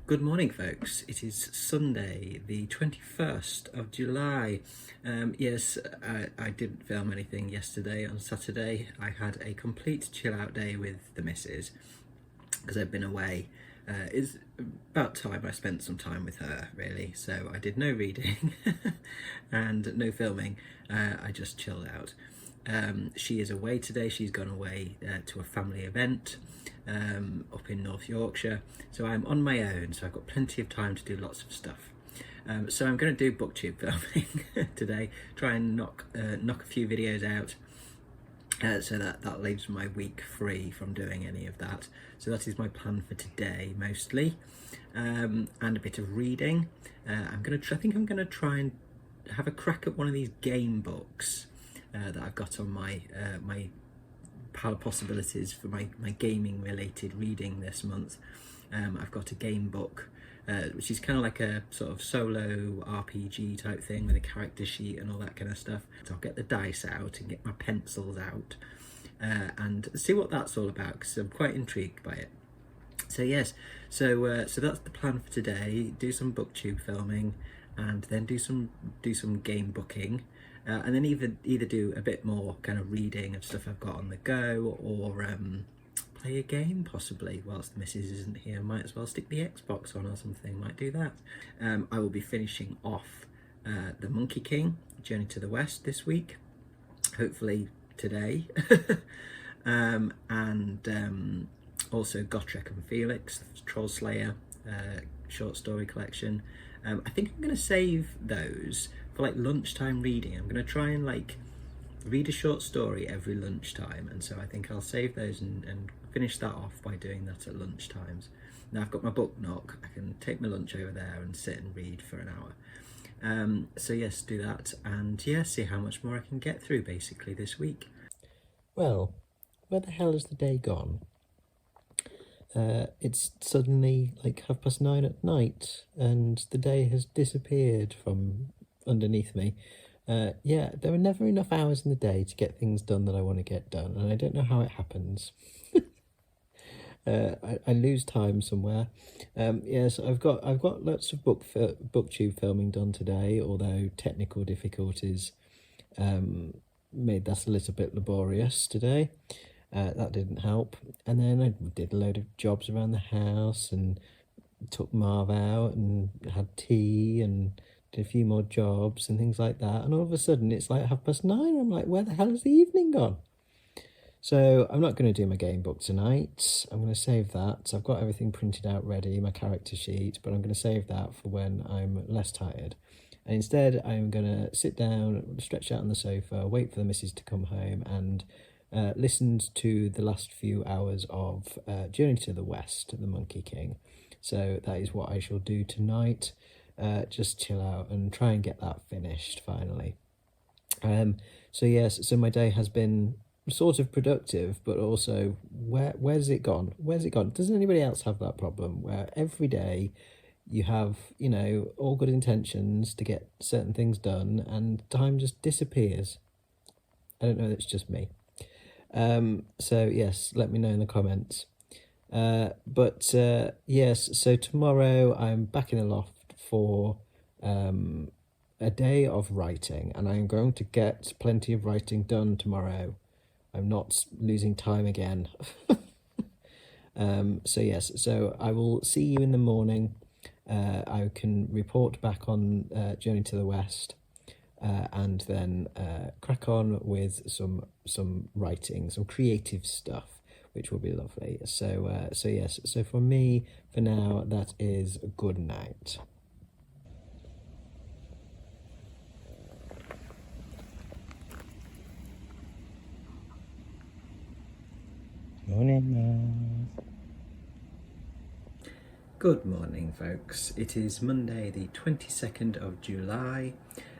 Good morning, folks. It is Sunday, the 21st of July. Yes, I didn't film anything yesterday. On Saturday, I had a complete chill out day with the missus because I've been away. It's about time I spent some time with her, really. So I did no reading and no filming. I just chilled out. She is away today. She's gone away to a family event up in North Yorkshire, so I'm on my own, so I've got plenty of time to do lots of stuff. So I'm going to do booktube filming today, try and knock a few videos out, so that leaves my week free from doing any of that. So that is my plan for today mostly, and a bit of reading. I think I'm going to try and have a crack at one of these game books that I've got on my pile of possibilities for my gaming related reading this month. I've got a game book which is kind of like a sort of solo RPG type thing with a character sheet and all that kind of stuff. So I'll get the dice out and get my pencils out and see what that's all about, because I'm quite intrigued by it. So yes, so that's the plan for today. Do some booktube filming and then do some game booking. And then either do a bit more kind of reading of stuff I've got on the go, or play a game possibly whilst the missus isn't here. Might as well stick the Xbox on or something, might do that. I will be finishing off The Monkey King, Journey to the West this week, hopefully today. And also Gotrek and Felix, Troll Slayer short story collection. I think I'm going to save those for like lunchtime reading. I'm going to try and like read a short story every lunchtime, and so I think I'll save those and finish that off by doing that at lunchtimes. Now I've got my book nook, I can take my lunch over there and sit and read for an hour. So yes, do that, and yeah, see how much more I can get through basically this week. Well, where the hell has the day gone? It's suddenly like 9:30 at night and the day has disappeared from underneath me. Yeah, there are never enough hours in the day to get things done that I want to get done, and I don't know how it happens. I lose time somewhere. Yes, I've got lots of booktube filming done today, although technical difficulties made that a little bit laborious today. That didn't help. And then I did a load of jobs around the house and took Marv out and had tea and did a few more jobs and things like that. And all of a sudden it's like 9:30. I'm like, where the hell has the evening gone? So I'm not going to do my game book tonight. I'm going to save that. I've got everything printed out ready, my character sheet, but I'm going to save that for when I'm less tired. And instead I'm going to sit down, stretch out on the sofa, wait for the missus to come home, and listened to the last few hours of Journey to the West, The Monkey King. So that is what I shall do tonight. Just chill out and try and get that finished finally. So yes, so my day has been sort of productive, but also where's it gone? Where's it gone? Doesn't anybody else have that problem where every day you have, you know, all good intentions to get certain things done and time just disappears? I don't know, it's just me. So yes, let me know in the comments. Yes, so tomorrow I'm back in the loft for a day of writing, and I'm going to get plenty of writing done tomorrow. I'm not losing time again. So yes, so I will see you in the morning. I can report back on Journey to the West. And then crack on with some writing, some creative stuff, which will be lovely. So yes, so for me, for now, that is good night. Morning, Mars. Good morning, folks. It is Monday, the 22nd of July.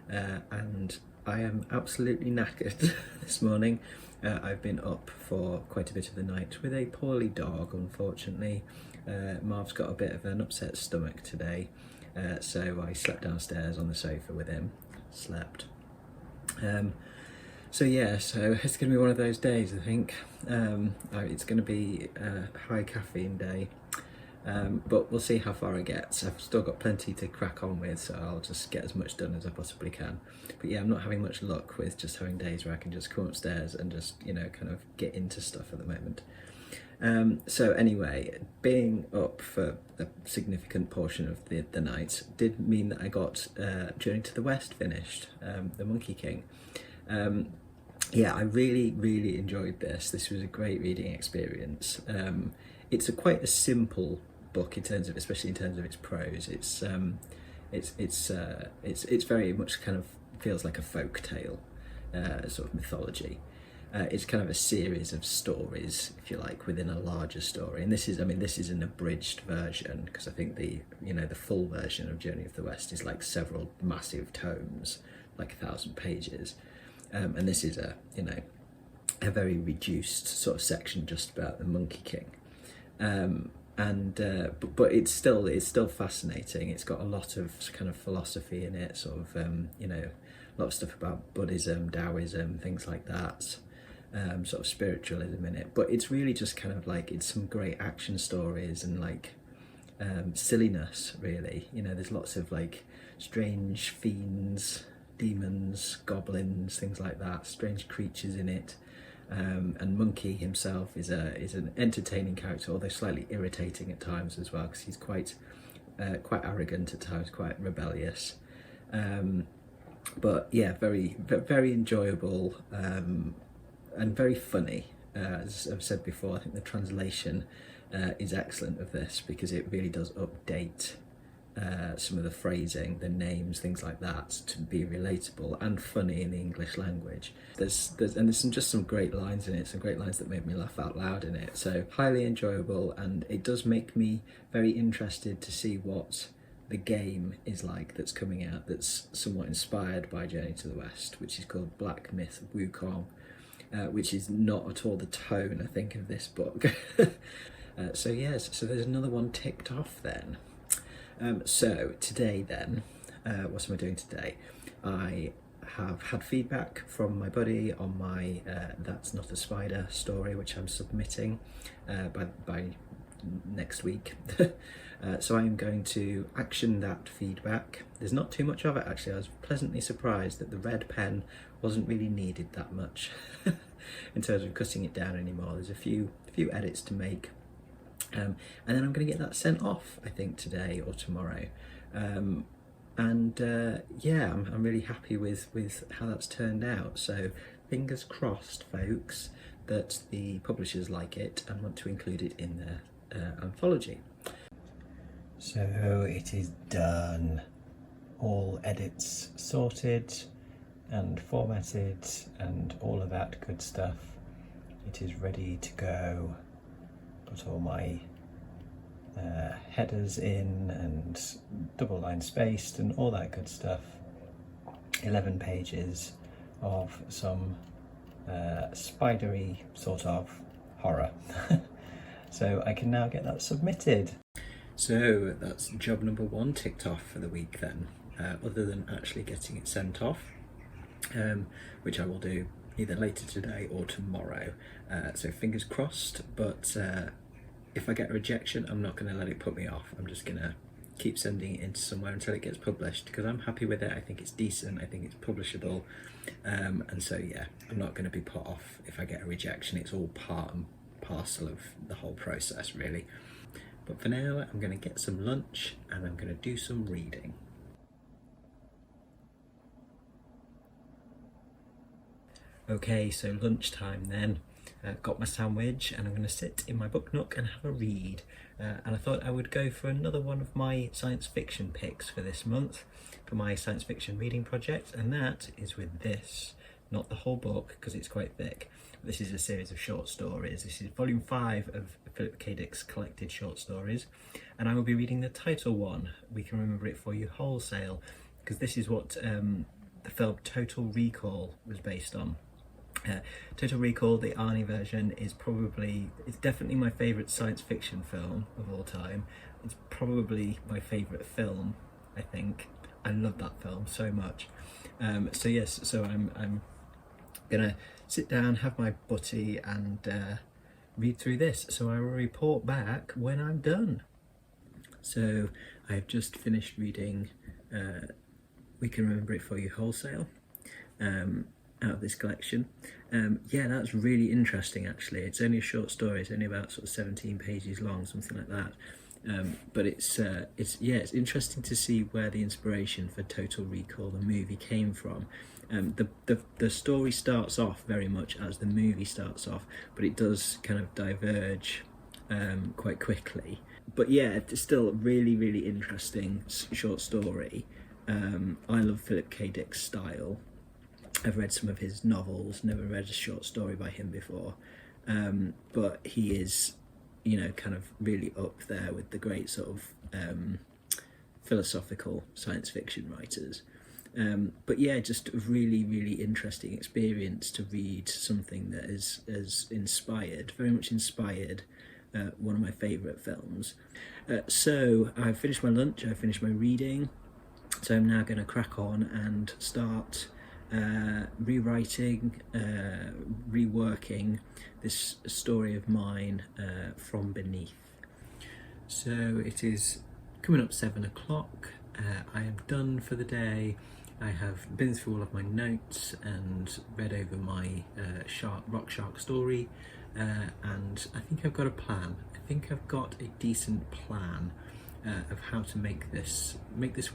And I am absolutely knackered this morning. I've been up for quite a bit of the night with a poorly dog, unfortunately. Marv's got a bit of an upset stomach today, so I slept downstairs on the sofa with him. So yeah, so it's going to be one of those days, I think. It's going to be a high caffeine day. but we'll see how far I get. I've still got plenty to crack on with, so I'll just get as much done as I possibly can. But yeah, I'm not having much luck with just having days where I can just come upstairs and just, you know, kind of get into stuff at the moment. So anyway, being up for a significant portion of the night did mean that I got Journey to the West finished, the Monkey King. Yeah, I really enjoyed this. This was a great reading experience. It's quite a simple book in terms of, especially in terms of its prose. It's very much kind of feels like a folk tale, sort of mythology. It's kind of a series of stories, if you like, within a larger story. And this is an abridged version, because I think the full version of Journey of the West is like several massive tomes, like 1,000 pages. And this is a very reduced sort of section just about the Monkey King. But it's still fascinating. It's got a lot of kind of philosophy in it, sort of a lot of stuff about Buddhism, Taoism, things like that. Sort of spiritualism in it, but it's really just kind of like, it's some great action stories and like silliness, really. There's lots of like strange fiends, demons, goblins, things like that, strange creatures in it. And Monkey himself is an entertaining character, although slightly irritating at times as well, because he's quite arrogant at times, quite rebellious. But yeah, very enjoyable. And very funny. As I've said before, I think the translation is excellent of this, because it really does update some of the phrasing, the names, things like that, to be relatable and funny in the English language. There's some great lines in it, some great lines that made me laugh out loud in it. So highly enjoyable, and it does make me very interested to see what the game is like that's coming out, that's somewhat inspired by Journey to the West, which is called Black Myth Wukong. Which is not at all the tone, I think, of this book. So there's another one ticked off then. So today then, what am I doing today? I have had feedback from my buddy on my That's Not a Spider story, which I'm submitting by next week. So I'm going to action that feedback. There's not too much of it, actually. I was pleasantly surprised that the red pen wasn't really needed that much in terms of cutting it down anymore. There's a few edits to make, and then I'm going to get that sent off, I think, today or tomorrow. Yeah, I'm really happy with how that's turned out. So fingers crossed, folks, that the publishers like it and want to include it in their anthology. So it is done. All edits sorted and formatted and all of that good stuff. It is ready to go. Got all my headers in and double line spaced and all that good stuff. 11 pages of some spidery sort of horror. So I can now get that submitted. So that's job number 1 ticked off for the week then, other than actually getting it sent off, which I will do either later today or tomorrow. So fingers crossed, but if I get a rejection, I'm not going to let it put me off. I'm just going to keep sending it into somewhere until it gets published, because I'm happy with it. I think it's decent, I think it's publishable, and so yeah, I'm not going to be put off if I get a rejection. It's all part and parcel of the whole process, really. But for now, I'm going to get some lunch and I'm going to do some reading. Okay, so lunchtime then. Got my sandwich and I'm going to sit in my book nook and have a read. And I thought I would go for another one of my science fiction picks for this month, for my science fiction reading project, and that is with this. Not the whole book, because it's quite thick. This is a series of short stories. This is volume 5 of Philip K. Dick's collected short stories, and I will be reading the title one, We Can Remember It For You Wholesale, because this is what the film Total Recall was based on. Total Recall, the Arnie version, it's definitely my favourite science fiction film of all time. It's probably my favourite film, I think. I love that film so much. So I'm gonna sit down, have my butty and read through this. So I will report back when I'm done. So I've just finished reading We Can Remember It For You Wholesale out of this collection. Yeah, that's really interesting actually. It's only a short story, it's only about sort of 17 pages long, something like that. But it's interesting to see where the inspiration for Total Recall, the movie, came from. The story starts off very much as the movie starts off, but it does kind of diverge quite quickly. But yeah, it's still a really, really interesting short story. I love Philip K. Dick's style. I've read some of his novels, never read a short story by him before, but he is, kind of really up there with the great sort of philosophical science fiction writers. But yeah, just a really, really interesting experience to read something that is inspired, very much inspired, one of my favourite films. So I've finished my lunch, I've finished my reading, so I'm now going to crack on and start rewriting, reworking this story of mine, From Beneath. So it is coming up 7 o'clock. I am done for the day. I have been through all of my notes and read over my rock shark story, and I think I've got a plan. I think I've got a decent plan of how to make this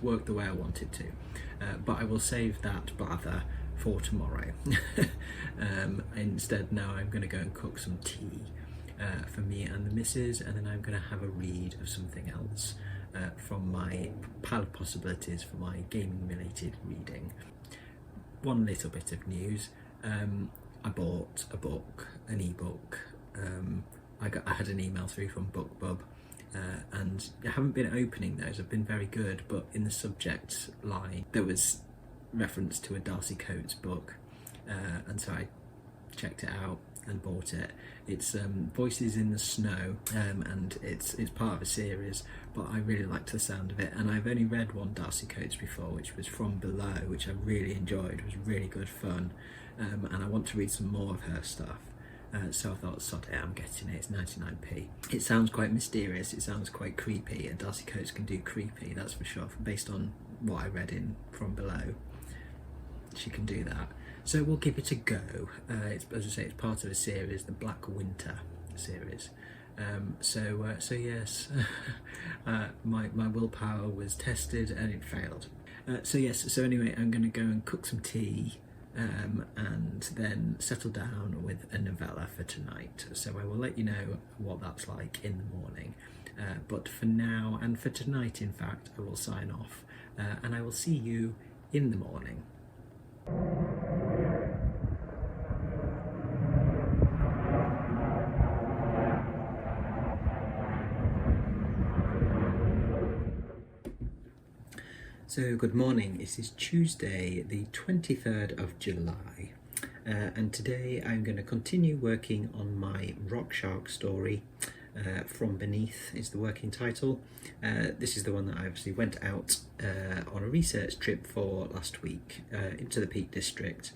work the way I want it to, but I will save that blather for tomorrow. Instead, now I'm going to go and cook some tea for me and the missus, and then I'm going to have a read of something else from my pile of possibilities for my gaming related reading. One little bit of news: I bought a book, an ebook. I had an email through from BookBub, and I haven't been opening those. I've been very good, but in the subject line there was reference to a Darcy Coates book, and so I checked it out and bought it. It's Voices in the Snow, and it's part of a series, but I really liked the sound of it, and I've only read one Darcy Coates before, which was From Below, which I really enjoyed. It was really good fun, and I want to read some more of her stuff. So I thought, sod it, I'm getting it. It's 99p. It sounds quite mysterious, it sounds quite creepy, and Darcy Coates can do creepy, that's for sure, based on what I read in From Below. She can do that. So we'll give it a go. It's, as I say, it's part of a series, the Black Winter series. So yes, my willpower was tested and it failed. So anyway, I'm going to go and cook some tea, and then settle down with a novella for tonight. So I will let you know what that's like in the morning. But for now, and for tonight in fact, I will sign off, and I will see you in the morning. So good morning, it is Tuesday the 23rd of July, and today I'm going to continue working on my rock shark story. From Beneath is the working title. This is the one that I obviously went out on a research trip for last week, into the Peak District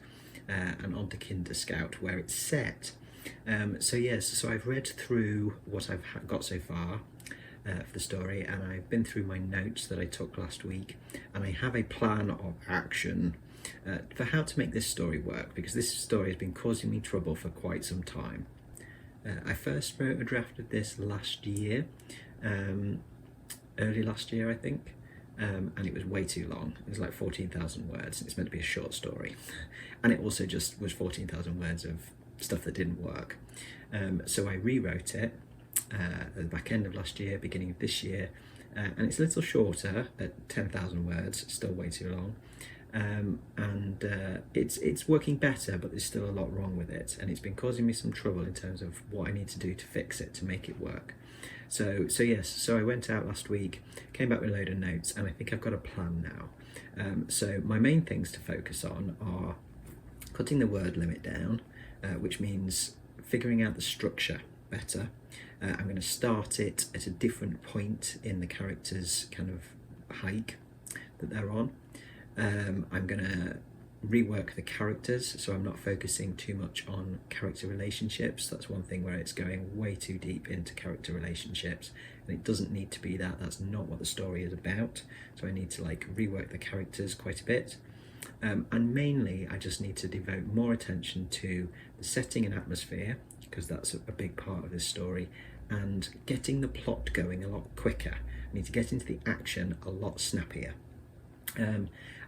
and onto Kinder Scout, where it's set. So I've read through what I've got so far for the story, and I've been through my notes that I took last week, and I have a plan of action for how to make this story work, because this story has been causing me trouble for quite some time. I first wrote a draft of this last year, early last year I think, and it was way too long. It was like 14,000 words. It's meant to be a short story, and it also just was 14,000 words of stuff that didn't work. So I rewrote it at the back end of last year, beginning of this year, and it's a little shorter at 10,000 words, still way too long. It's working better, but there's still a lot wrong with it, and it's been causing me some trouble in terms of what I need to do to fix it, to make it work. So I went out last week, came back with a load of notes, and I think I've got a plan now. So my main things to focus on are cutting the word limit down, which means figuring out the structure better. I'm going to start it at a different point in the character's kind of hike that they're on. I'm going to rework the characters, so I'm not focusing too much on character relationships. That's one thing where it's going way too deep into character relationships, and it doesn't need to be that. That's not what the story is about. So I need to like rework the characters quite a bit. And mainly I just need to devote more attention to the setting and atmosphere, because that's a big part of this story, and getting the plot going a lot quicker. I need to get into the action a lot snappier.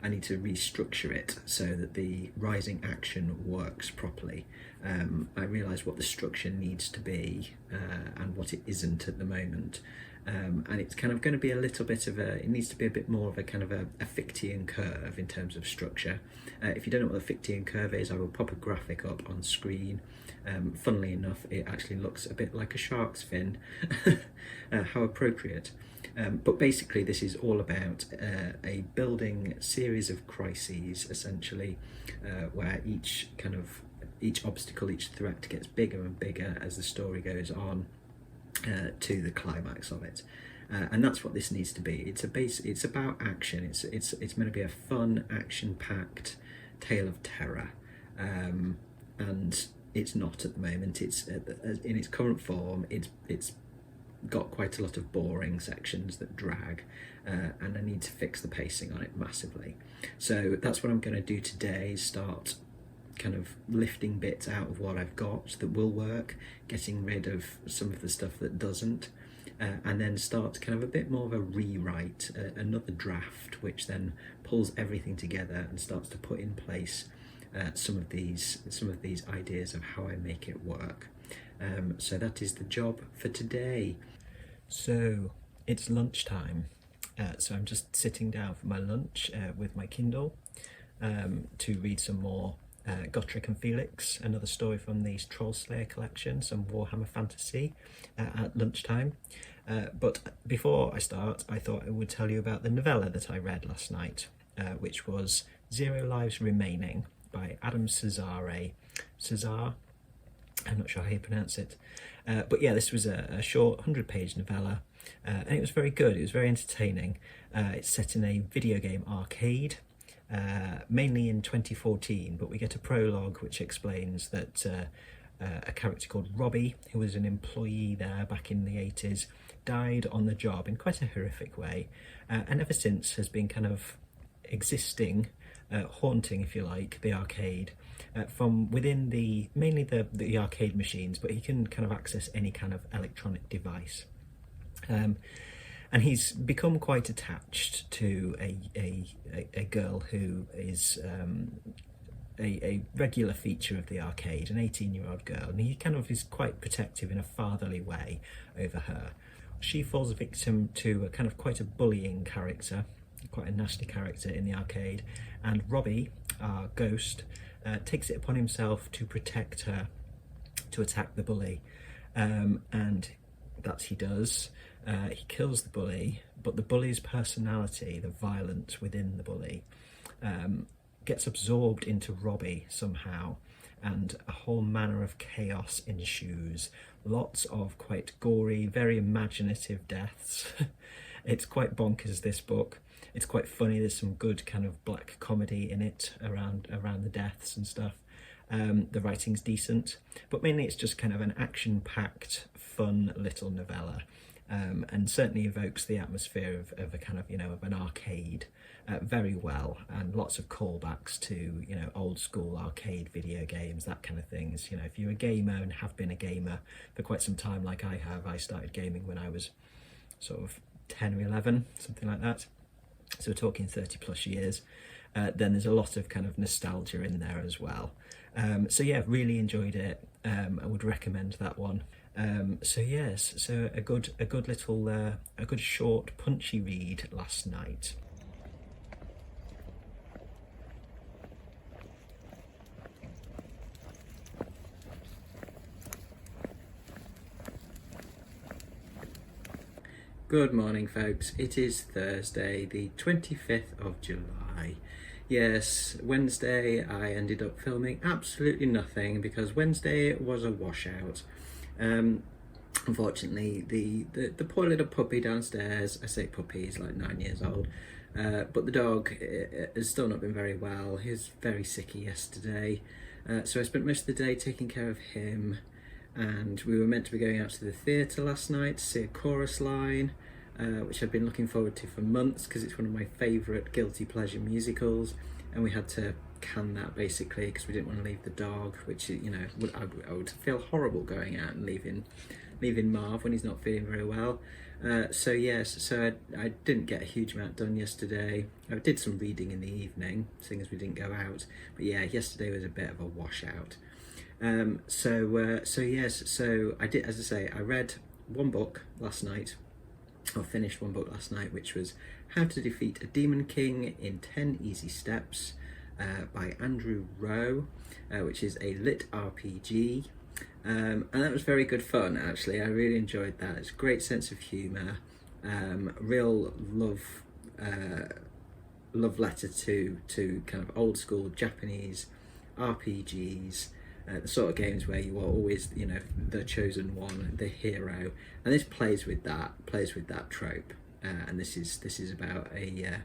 I need to restructure it so that the rising action works properly. I realise what the structure needs to be and what it isn't at the moment. And it's kind of going to be a little bit of it needs to be a bit more of a kind of a Fichtean curve in terms of structure. If you don't know what the Fichtean curve is, I will pop a graphic up on screen. Funnily enough, it actually looks a bit like a shark's fin. How appropriate. But basically this is all about a building series of crises, essentially, where each obstacle, each threat gets bigger and bigger as the story goes on to the climax of it. And that's what this needs to be. It's about action. It's meant to be a fun, action-packed tale of terror, and it's not at the moment. It's in its current form. It's got quite a lot of boring sections that drag, and I need to fix the pacing on it massively. So that's what I'm going to do today, start kind of lifting bits out of what I've got that will work, getting rid of some of the stuff that doesn't, and then start kind of a bit more of a rewrite, another draft, which then pulls everything together and starts to put in place some of these ideas of how I make it work. So that is the job for today. So it's lunchtime, so I'm just sitting down for my lunch with my Kindle to read some more Gotrek and Felix, another story from the Trollslayer collection, some Warhammer fantasy at lunchtime. But before I start, I thought I would tell you about the novella that I read last night, which was Zero Lives Remaining by Adam Cesare. I'm not sure how you pronounce it. But yeah, this was a short 100-page novella, and it was very good. It was very entertaining. It's set in a video game arcade, mainly in 2014, but we get a prologue which explains that a character called Robbie, who was an employee there back in the 80s, died on the job in quite a horrific way, and ever since has been kind of existing, haunting, if you like, the arcade from within mainly the arcade machines, but he can kind of access any kind of electronic device. And he's become quite attached to a girl who is a regular feature of the arcade, an 18-year-old girl, and he kind of is quite protective in a fatherly way over her. She falls victim to a kind of quite a bullying character, quite a nasty character in the arcade, and Robbie, our ghost, takes it upon himself to protect her, to attack the bully, and that he does. He kills the bully, but the bully's personality, the violence within the bully, gets absorbed into Robbie somehow, and a whole manner of chaos ensues. Lots of quite gory, very imaginative deaths. It's quite bonkers, this book. It's quite funny. There's some good kind of black comedy in it around the deaths and stuff. The writing's decent, but mainly it's just kind of an action-packed, fun little novella, and certainly evokes the atmosphere of a kind of, of an arcade very well, and lots of callbacks to, old school arcade video games, that kind of things. If you're a gamer and have been a gamer for quite some time, like I have, I started gaming when I was sort of 10 or 11, something like that. So we're talking 30 plus years. Then there's a lot of kind of nostalgia in there as well. So yeah, really enjoyed it. I would recommend that one. So yes, so a good little, a good short punchy read last night. Good morning, folks. It is Thursday, the 25th of July. Yes, Wednesday I ended up filming absolutely nothing because Wednesday was a washout. Unfortunately, the poor little puppy downstairs, I say puppy, he's like 9 years old, But the dog has still not been very well. He was very sicky yesterday, so I spent most of the day taking care of him. And we were meant to be going out to the theatre last night to see a chorus line, which I've been looking forward to for months because it's one of my favourite guilty pleasure musicals, and we had to can that basically because we didn't want to leave the dog, which, you know, I would feel horrible going out and leaving Marv when he's not feeling very well. So yes, so I didn't get a huge amount done yesterday. I did some reading in the evening, seeing as we didn't go out, but yeah, yesterday was a bit of a washout. So yes, so I did, as I say, I read one book last night, or finished one book last night, which was How to Defeat a Demon King in 10 Easy Steps by Andrew Rowe, which is a lit RPG. And that was very good fun, actually. I really enjoyed that. It's a great sense of humour, real love letter to kind of old school Japanese RPGs, the sort of games where you are always, you know, the chosen one, the hero, and this plays with that trope. And this is about a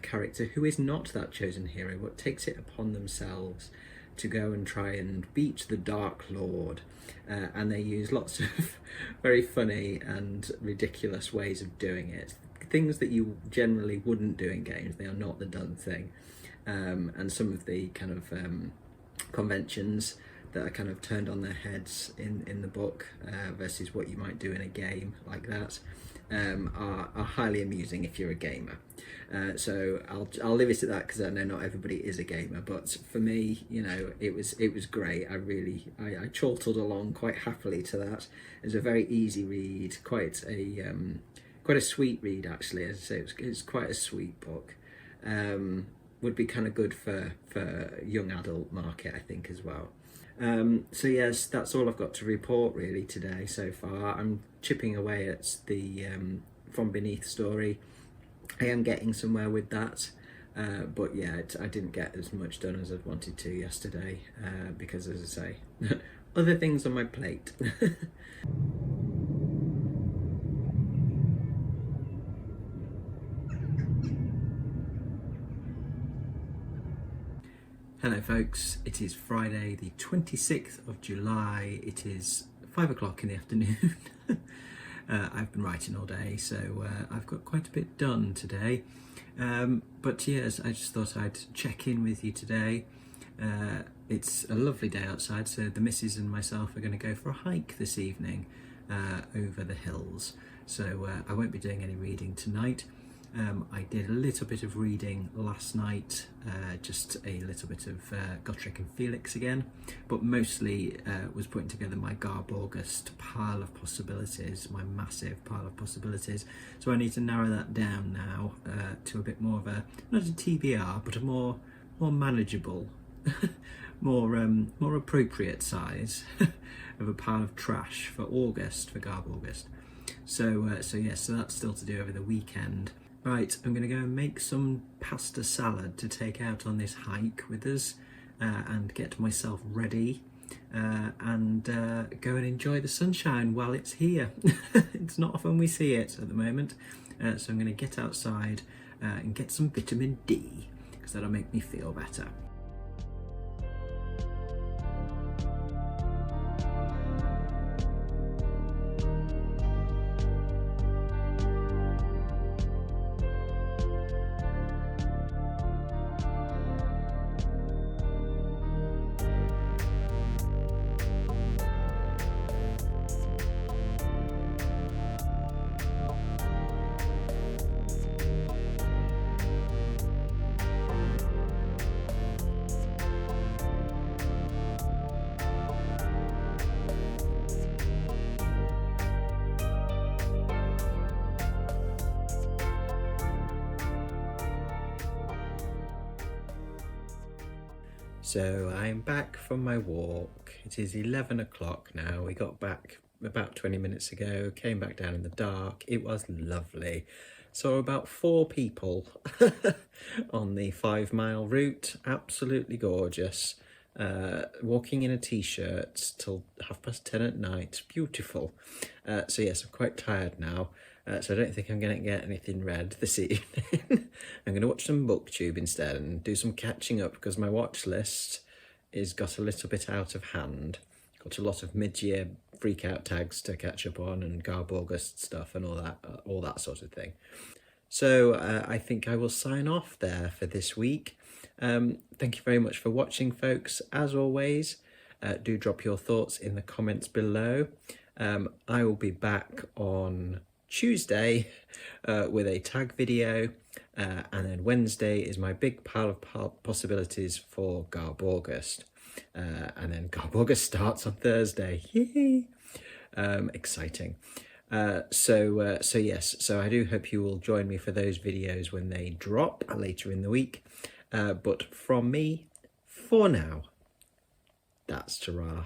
character who is not that chosen hero, but takes it upon themselves to go and try and beat the Dark Lord, and they use lots of very funny and ridiculous ways of doing it. Things that you generally wouldn't do in games. They are not the done thing, and some of the kind of conventions that are kind of turned on their heads in the book versus what you might do in a game like that are highly amusing if you're a gamer. So I'll leave it at that because I know not everybody is a gamer, but for me, you know, it was great. I chortled along quite happily to that. It was a very easy read, quite a sweet read actually. As I say, it's quite a sweet book. Would be kind of good for young adult market, I think, as well. So yes, that's all I've got to report really today so far. I'm chipping away at the From Beneath story. I am getting somewhere with that, but yeah, I didn't get as much done as I'd wanted to yesterday because, as I say, other things on my plate. Hello folks, it is Friday the 26th of July, it is 5 o'clock in the afternoon. I've been writing all day, so I've got quite a bit done today. But yes, I just thought I'd check in with you today. It's a lovely day outside, so the missus and myself are going to go for a hike this evening over the hills. So I won't be doing any reading tonight. I did a little bit of reading last night, just a little bit of Gotrek and Felix again, but mostly was putting together my Garb August pile of possibilities, my massive pile of possibilities. So I need to narrow that down now to a bit more of a, not a TBR, but a more manageable, more appropriate size of a pile of trash for August, for Garb August. So yes, so that's still to do over the weekend. Right, I'm going to go and make some pasta salad to take out on this hike with us and get myself ready and go and enjoy the sunshine while it's here. It's not often we see it at the moment, so I'm going to get outside and get some vitamin D because that'll make me feel better. So I'm back from my walk. It is 11 o'clock now. We got back about 20 minutes ago, came back down in the dark. It was lovely. Saw about 4 people on the 5-mile route. Absolutely gorgeous. Walking in a t-shirt till 10:30 at night. Beautiful. So yes, I'm quite tired now. So I don't think I'm going to get anything read this evening. I'm going to watch some booktube instead and do some catching up, because my watch list is got a little bit out of hand. Got a lot of mid-year freak out tags to catch up on, and Garb August stuff and all that sort of thing. So I think I will sign off there for this week. Thank you very much for watching, folks. As always, do drop your thoughts in the comments below. I will be back on Tuesday with a tag video, and then Wednesday is my big pile of possibilities for Garb August, and then Garb August starts on Thursday. Yay! Exciting. So yes, so I do hope you will join me for those videos when they drop later in the week, but from me, for now, that's ta-ra.